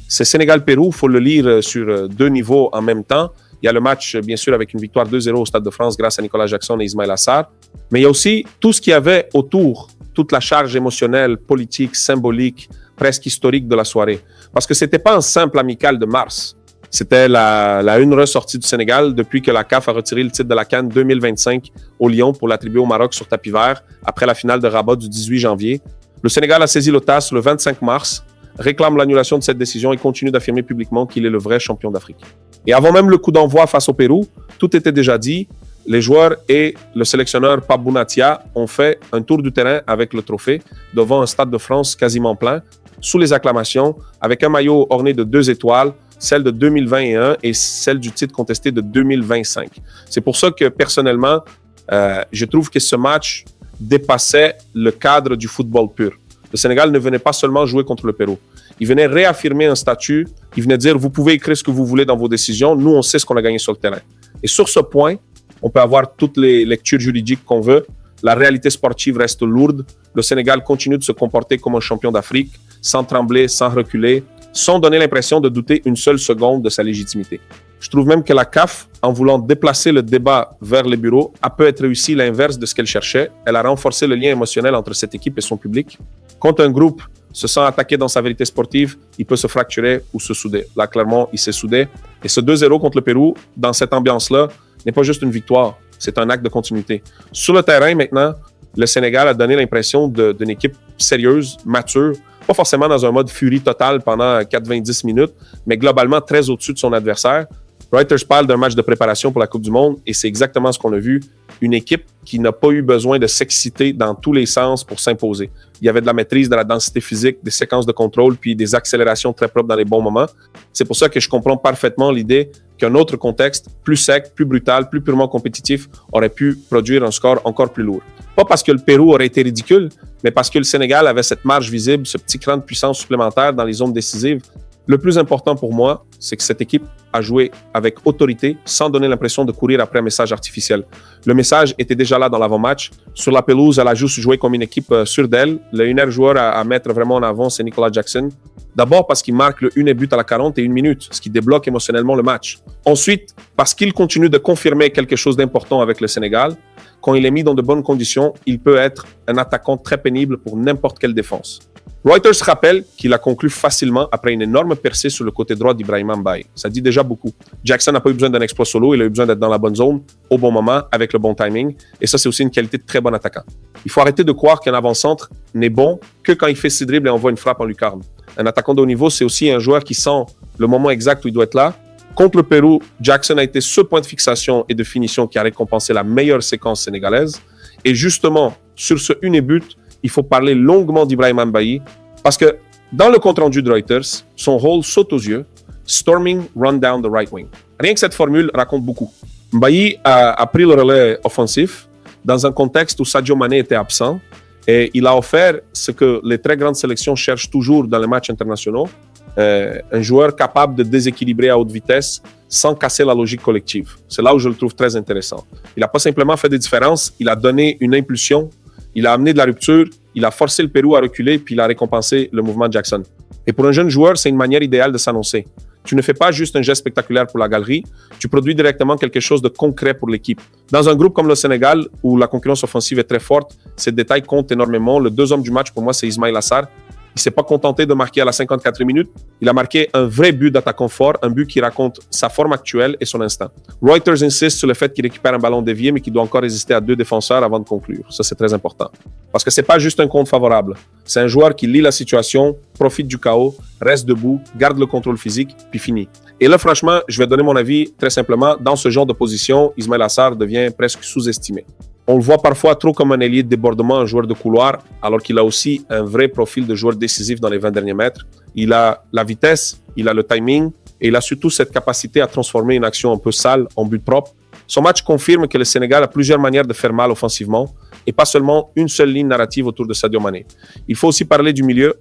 C'est Sénégal-Pérou, il faut le lire sur deux niveaux en même temps. Il y a le match, bien sûr, avec une victoire 2-0 au Stade de France grâce à Nicolas Jackson et Ismaïla Sarr. Mais il y a aussi tout ce qu'il y avait autour, toute la charge émotionnelle, politique, symbolique, presque historique de la soirée. Parce que ce n'était pas un simple amical de mars. C'était la une ressortie du Sénégal depuis que la CAF a retiré le titre de la CAN 2025 au Lyon pour l'attribuer au Maroc sur tapis vert après la finale de Rabat du 18 janvier. Le Sénégal a saisi le TAS le 25 mars, réclame l'annulation de cette décision et continue d'affirmer publiquement qu'il est le vrai champion d'Afrique. Et avant même le coup d'envoi face au Pérou, tout était déjà dit. Les joueurs et le sélectionneur Pape Bounatia ont fait un tour du terrain avec le trophée devant un Stade de France quasiment plein, sous les acclamations, avec un maillot orné de 2 étoiles, celle de 2021 et celle du titre contesté de 2025. C'est pour ça que personnellement, je trouve que ce match dépassait le cadre du football pur. Le Sénégal ne venait pas seulement jouer contre le Pérou. Il venait réaffirmer un statut. Il venait dire, vous pouvez écrire ce que vous voulez dans vos décisions. Nous, on sait ce qu'on a gagné sur le terrain. Et sur ce point, on peut avoir toutes les lectures juridiques qu'on veut. La réalité sportive reste lourde. Le Sénégal continue de se comporter comme un champion d'Afrique, sans trembler, sans reculer, sans donner l'impression de douter une seule seconde de sa légitimité. Je trouve même que la CAF, en voulant déplacer le débat vers les bureaux, a peut-être réussi l'inverse de ce qu'elle cherchait. Elle a renforcé le lien émotionnel entre cette équipe et son public. Quand un groupe se sent attaqué dans sa vérité sportive, il peut se fracturer ou se souder. Là, clairement, il s'est soudé. Et ce 2-0 contre le Pérou, dans cette ambiance-là, n'est pas juste une victoire, c'est un acte de continuité. Sur le terrain, maintenant, le Sénégal a donné l'impression d'une équipe sérieuse, mature, pas forcément dans un mode furie totale pendant 90 minutes, mais globalement très au-dessus de son adversaire. Reuters parle d'un match de préparation pour la Coupe du Monde et c'est exactement ce qu'on a vu. Une équipe qui n'a pas eu besoin de s'exciter dans tous les sens pour s'imposer. Il y avait de la maîtrise, de la densité physique, des séquences de contrôle, puis des accélérations très propres dans les bons moments. C'est pour ça que je comprends parfaitement l'idée qu'un autre contexte, plus sec, plus brutal, plus purement compétitif, aurait pu produire un score encore plus lourd. Pas parce que le Pérou aurait été ridicule, mais parce que le Sénégal avait cette marge visible, ce petit cran de puissance supplémentaire dans les zones décisives. Le plus important pour moi, c'est que cette équipe a joué avec autorité sans donner l'impression de courir après un message artificiel. Le message était déjà là dans l'avant-match. Sur la pelouse, elle a juste joué comme une équipe sûre d'elle. Le meilleur joueur à mettre vraiment en avant, c'est Nicolas Jackson. D'abord parce qu'il marque le 1 but à la 41 minutes, ce qui débloque émotionnellement le match. Ensuite, parce qu'il continue de confirmer quelque chose d'important avec le Sénégal. Quand il est mis dans de bonnes conditions, il peut être un attaquant très pénible pour n'importe quelle défense. Reuters rappelle qu'il a conclu facilement après une énorme percée sur le côté droit d'Ibrahima Mbaye. Ça dit déjà beaucoup. Jackson n'a pas eu besoin d'un exploit solo, il a eu besoin d'être dans la bonne zone, au bon moment, avec le bon timing. Et ça, c'est aussi une qualité de très bon attaquant. Il faut arrêter de croire qu'un avant-centre n'est bon que quand il fait ses dribbles et envoie une frappe en lucarne. Un attaquant de haut niveau, c'est aussi un joueur qui sent le moment exact où il doit être là. Contre le Pérou, Jackson a été ce point de fixation et de finition qui a récompensé la meilleure séquence sénégalaise. Et justement, sur ce une but, il faut parler longuement d'Ibrahima Mbaye parce que dans le compte-rendu de Reuters, son rôle saute aux yeux, storming run down the right wing. Rien que cette formule raconte beaucoup. Mbaye a pris le relais offensif dans un contexte où Sadio Mané était absent et il a offert ce que les très grandes sélections cherchent toujours dans les matchs internationaux, un joueur capable de déséquilibrer à haute vitesse sans casser la logique collective. C'est là où je le trouve très intéressant. Il n'a pas simplement fait des différences, il a donné une impulsion, il a amené de la rupture, il a forcé le Pérou à reculer, puis il a récompensé le mouvement de Jackson. Et pour un jeune joueur, c'est une manière idéale de s'annoncer. Tu ne fais pas juste un geste spectaculaire pour la galerie, tu produis directement quelque chose de concret pour l'équipe. Dans un groupe comme le Sénégal, où la concurrence offensive est très forte, ces détails comptent énormément. Le 2 hommes du match, pour moi, c'est Ismaïla Sarr. Il ne s'est pas contenté de marquer à la 54e minute. Il a marqué un vrai but d'attaquant fort, un but qui raconte sa forme actuelle et son instinct. Reuters insiste sur le fait qu'il récupère un ballon dévié, mais qu'il doit encore résister à 2 défenseurs avant de conclure. Ça, c'est très important. Parce que ce n'est pas juste un compte favorable. C'est un joueur qui lit la situation, profite du chaos, reste debout, garde le contrôle physique, puis finit. Et là, franchement, je vais donner mon avis très simplement. Dans ce genre de position, Ismaïla Sarr devient presque sous-estimé. On le voit parfois trop comme un ailier de débordement, un joueur de couloir, alors qu'il a aussi un vrai profil de joueur décisif dans les 20 derniers mètres. Il a la vitesse, il a le timing et il a surtout cette capacité à transformer une action un peu sale en but propre. Son match confirme que le Sénégal a plusieurs manières de faire mal offensivement et pas seulement une seule ligne narrative autour de Sadio Mané. Il faut aussi parler du milieu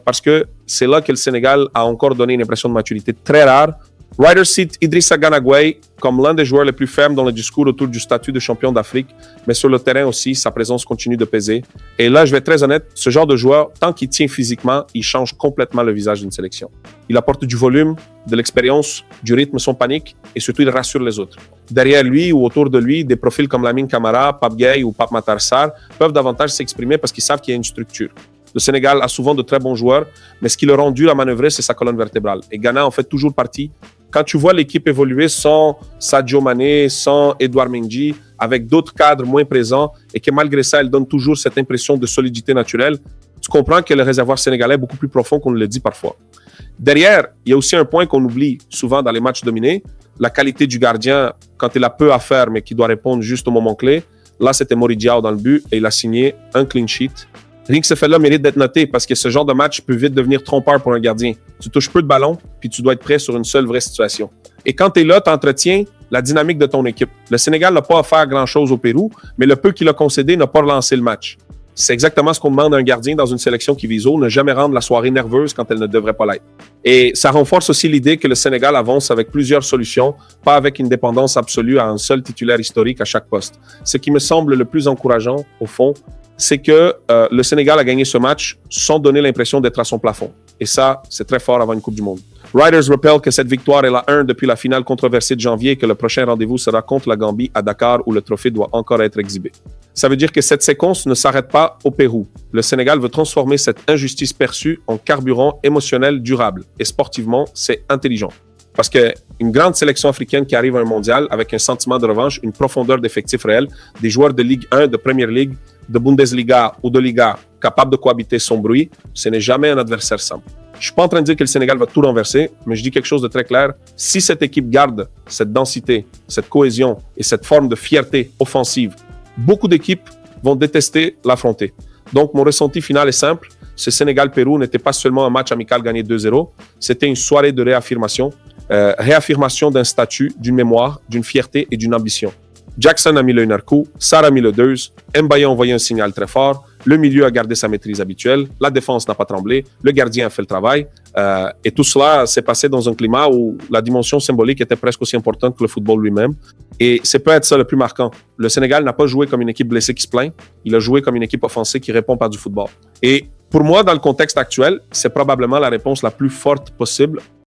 parce que c'est là que le Sénégal a encore donné une impression de maturité très rare Ryder cite Idrissa Gana Gueye comme l'un des joueurs les plus fermes dans le discours autour du statut de champion d'Afrique, mais sur le terrain aussi, sa présence continue de peser. Et là, je vais être très honnête, ce genre de joueur, tant qu'il tient physiquement, il change complètement le visage d'une sélection. Il apporte du volume, de l'expérience, du rythme sans panique, et surtout, il rassure les autres. Derrière lui ou autour de lui, des profils comme Lamine Camara, Pape Gueye ou Pape Matar Sarr peuvent davantage s'exprimer parce qu'ils savent qu'il y a une structure. Le Sénégal a souvent de très bons joueurs, mais ce qui le rend dur à manœuvrer, c'est sa colonne vertébrale. Et Ghana en fait toujours partie. Quand tu vois l'équipe évoluer sans Sadio Mané, sans Edouard Mendy, avec d'autres cadres moins présents, et que malgré ça, elle donne toujours cette impression de solidité naturelle, tu comprends que le réservoir sénégalais est beaucoup plus profond qu'on le dit parfois. Derrière, il y a aussi un point qu'on oublie souvent dans les matchs dominés, la qualité du gardien quand il a peu à faire, mais qui doit répondre juste au moment clé. Là, c'était Mori Diaw dans le but, et il a signé un clean sheet. Rien que ce fait-là mérite d'être noté parce que ce genre de match peut vite devenir trompeur pour un gardien. Tu touches peu de ballon, puis tu dois être prêt sur une seule vraie situation. Et quand tu es là, tu entretiens la dynamique de ton équipe. Le Sénégal n'a pas à faire grand-chose au Pérou, mais le peu qu'il a concédé n'a pas relancé le match. C'est exactement ce qu'on demande à un gardien dans une sélection qui vise haut, ne jamais rendre la soirée nerveuse quand elle ne devrait pas l'être. Et ça renforce aussi l'idée que le Sénégal avance avec plusieurs solutions, pas avec une dépendance absolue à un seul titulaire historique à chaque poste. Ce qui me semble le plus encourageant, au fond, c'est que le Sénégal a gagné ce match sans donner l'impression d'être à son plafond. Et ça, c'est très fort avant une Coupe du Monde. Riders rappelle que cette victoire est la 1 depuis la finale controversée de janvier et que le prochain rendez-vous sera contre la Gambie à Dakar où le trophée doit encore être exhibé. Ça veut dire que cette séquence ne s'arrête pas au Pérou. Le Sénégal veut transformer cette injustice perçue en carburant émotionnel durable. Et sportivement, c'est intelligent. Parce qu'une grande sélection africaine qui arrive à un mondial avec un sentiment de revanche, une profondeur d'effectifs réels, des joueurs de Ligue 1, de Premier League, de Bundesliga ou de Liga capables de cohabiter sans bruit, ce n'est jamais un adversaire simple. Je ne suis pas en train de dire que le Sénégal va tout renverser, mais je dis quelque chose de très clair. Si cette équipe garde cette densité, cette cohésion et cette forme de fierté offensive, beaucoup d'équipes vont détester l'affronter. Donc, mon ressenti final est simple. Ce Sénégal-Pérou n'était pas seulement un match amical gagné 2-0, c'était une soirée de réaffirmation. Réaffirmation d'un statut, d'une mémoire, d'une fierté et d'une ambition. Jackson a mis le 1 coup, Sarr a mis le 2, Mbaye a envoyé un signal très fort, le milieu a gardé sa maîtrise habituelle, la défense n'a pas tremblé, le gardien a fait le travail, et tout cela s'est passé dans un climat où la dimension symbolique était presque aussi importante que le football lui-même. Et c'est peut-être ça le plus marquant. Le Sénégal n'a pas joué comme une équipe blessée qui se plaint, il a joué comme une équipe offensive qui répond par du football. Et pour moi, dans le contexte actuel, c'est probablement la réponse la plus forte possible